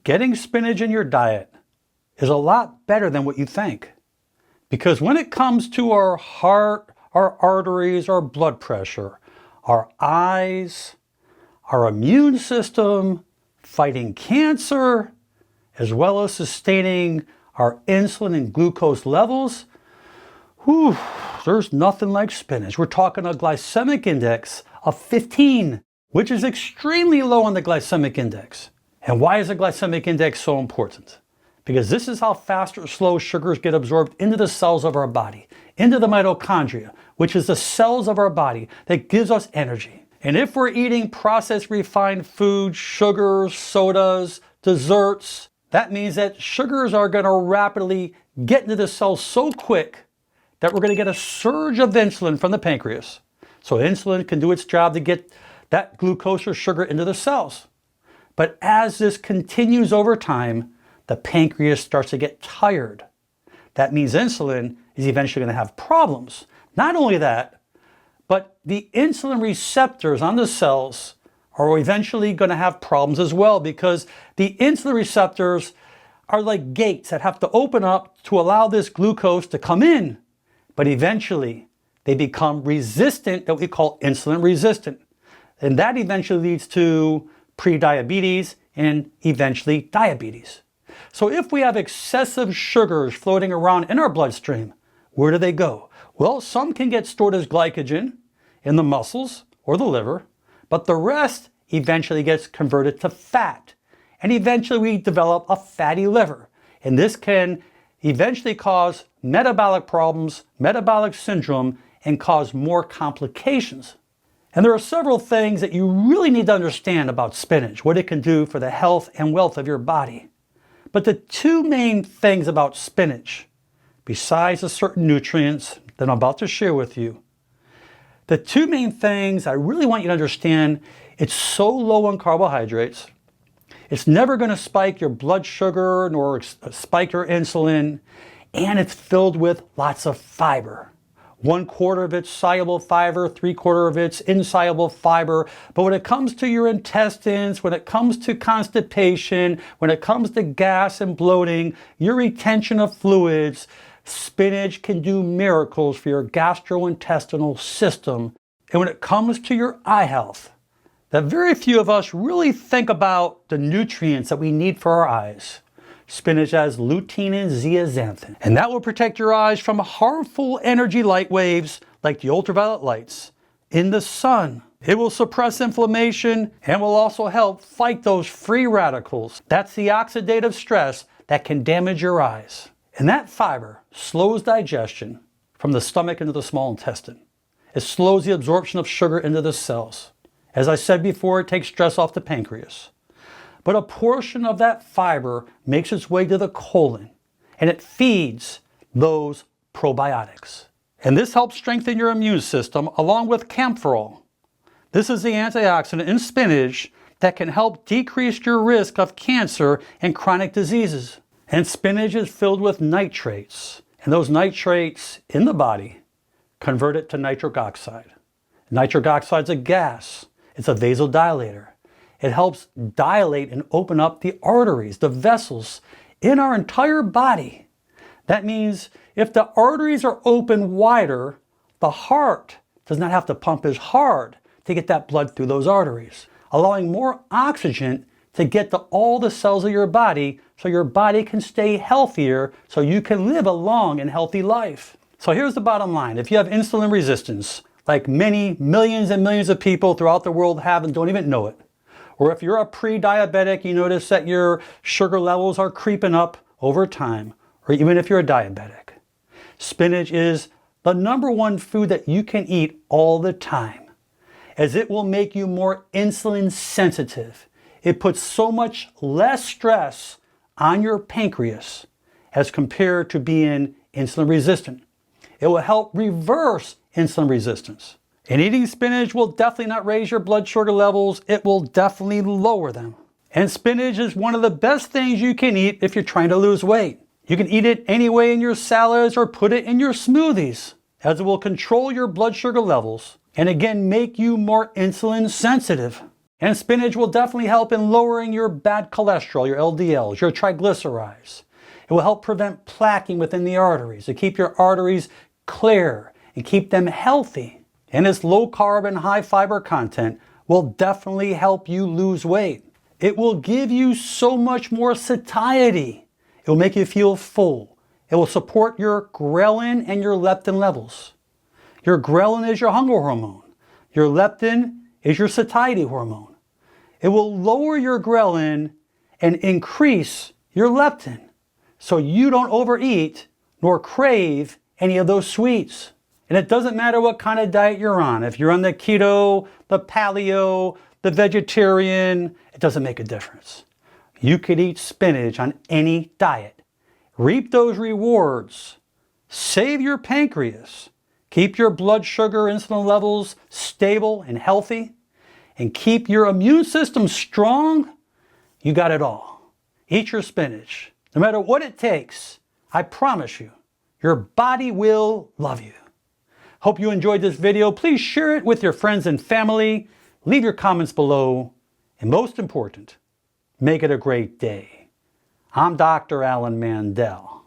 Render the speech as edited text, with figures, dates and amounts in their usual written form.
Getting spinach in your diet is a lot better than what you think. Because when it comes to our heart, our arteries, our blood pressure, our eyes, our immune system, fighting cancer, as well as sustaining our insulin and glucose levels, there's nothing like spinach. We're talking a glycemic index of 15, which is extremely low on the glycemic index. And why is the glycemic index so important? Because this is how fast or slow sugars get absorbed into the cells of our body, into the mitochondria, which is the cells of our body that gives us energy. And if we're eating processed refined foods, sugars, sodas, desserts, that means that sugars are going to rapidly get into the cells so quick that we're going to get a surge of insulin from the pancreas. So insulin can do its job to get that glucose or sugar into the cells. But as this continues over time, the pancreas starts to get tired. That means insulin is eventually going to have problems. Not only that, but the insulin receptors on the cells are eventually going to have problems as well, because the insulin receptors are like gates that have to open up to allow this glucose to come in. But eventually they become resistant, that we call insulin resistant. And that eventually leads to prediabetes and eventually diabetes. So if we have excessive sugars floating around in our bloodstream, where do they go? Well, some can get stored as glycogen in the muscles or the liver, but the rest eventually gets converted to fat. And eventually we develop a fatty liver. And this can eventually cause metabolic problems, metabolic syndrome, and cause more complications. And there are several things that you really need to understand about spinach, what it can do for the health and wealth of your body. But the two main things about spinach, besides the certain nutrients that I'm about to share with you, the two main things I really want you to understand, it's so low in carbohydrates. It's never going to spike your blood sugar nor spike your insulin, and it's filled with lots of fiber. 1/4 of it's soluble fiber, 3/4 of it's insoluble fiber. But when it comes to your intestines, when it comes to constipation, when it comes to gas and bloating, your retention of fluids, spinach can do miracles for your gastrointestinal system. And when it comes to your eye health, that very few of us really think about the nutrients that we need for our eyes. Spinach has lutein and zeaxanthin, and that will protect your eyes from harmful energy light waves like the ultraviolet lights in the sun. It will suppress inflammation and will also help fight those free radicals. That's the oxidative stress that can damage your eyes. And that fiber slows digestion from the stomach into the small intestine. It slows the absorption of sugar into the cells. As I said before, it takes stress off the pancreas. But a portion of that fiber makes its way to the colon, and it feeds those probiotics. And this helps strengthen your immune system along with camphor. This is the antioxidant in spinach that can help decrease your risk of cancer and chronic diseases. And spinach is filled with nitrates, and those nitrates in the body convert it to nitric oxide. Nitric oxide is a gas. It's a vasodilator. It helps dilate and open up the arteries, the vessels in our entire body. That means if the arteries are open wider, the heart does not have to pump as hard to get that blood through those arteries, allowing more oxygen to get to all the cells of your body so your body can stay healthier, so you can live a long and healthy life. So here's the bottom line. If you have insulin resistance, like many millions and millions of people throughout the world have and don't even know it, or if you're a pre-diabetic, you notice that your sugar levels are creeping up over time, or even if you're a diabetic, spinach is the #1 food that you can eat all the time, as it will make you more insulin sensitive. It puts so much less stress on your pancreas as compared to being insulin resistant. It will help reverse insulin resistance. And eating spinach will definitely not raise your blood sugar levels. It will definitely lower them. And spinach is one of the best things you can eat if you're trying to lose weight. You can eat it anyway in your salads or put it in your smoothies, as it will control your blood sugar levels and again make you more insulin sensitive. And spinach will definitely help in lowering your bad cholesterol, your LDLs, your triglycerides. It will help prevent plaquing within the arteries, to keep your arteries clear and keep them healthy. And its low carb and high fiber content will definitely help you lose weight. It will give you so much more satiety. It will make you feel full. It will support your ghrelin and your leptin levels. Your ghrelin is your hunger hormone. Your leptin is your satiety hormone. It will lower your ghrelin and increase your leptin so you don't overeat nor crave any of those sweets. And it doesn't matter what kind of diet you're on. If you're on the keto, the paleo, the vegetarian, it doesn't make a difference. You could eat spinach on any diet. Reap those rewards. Save your pancreas. Keep your blood sugar, insulin levels stable and healthy. And keep your immune system strong. You got it all. Eat your spinach. No matter what it takes, I promise you, your body will love you. Hope you enjoyed this video. Please share it with your friends and family. Leave your comments below. And most important, make it a great day. I'm Dr. Alan Mandell.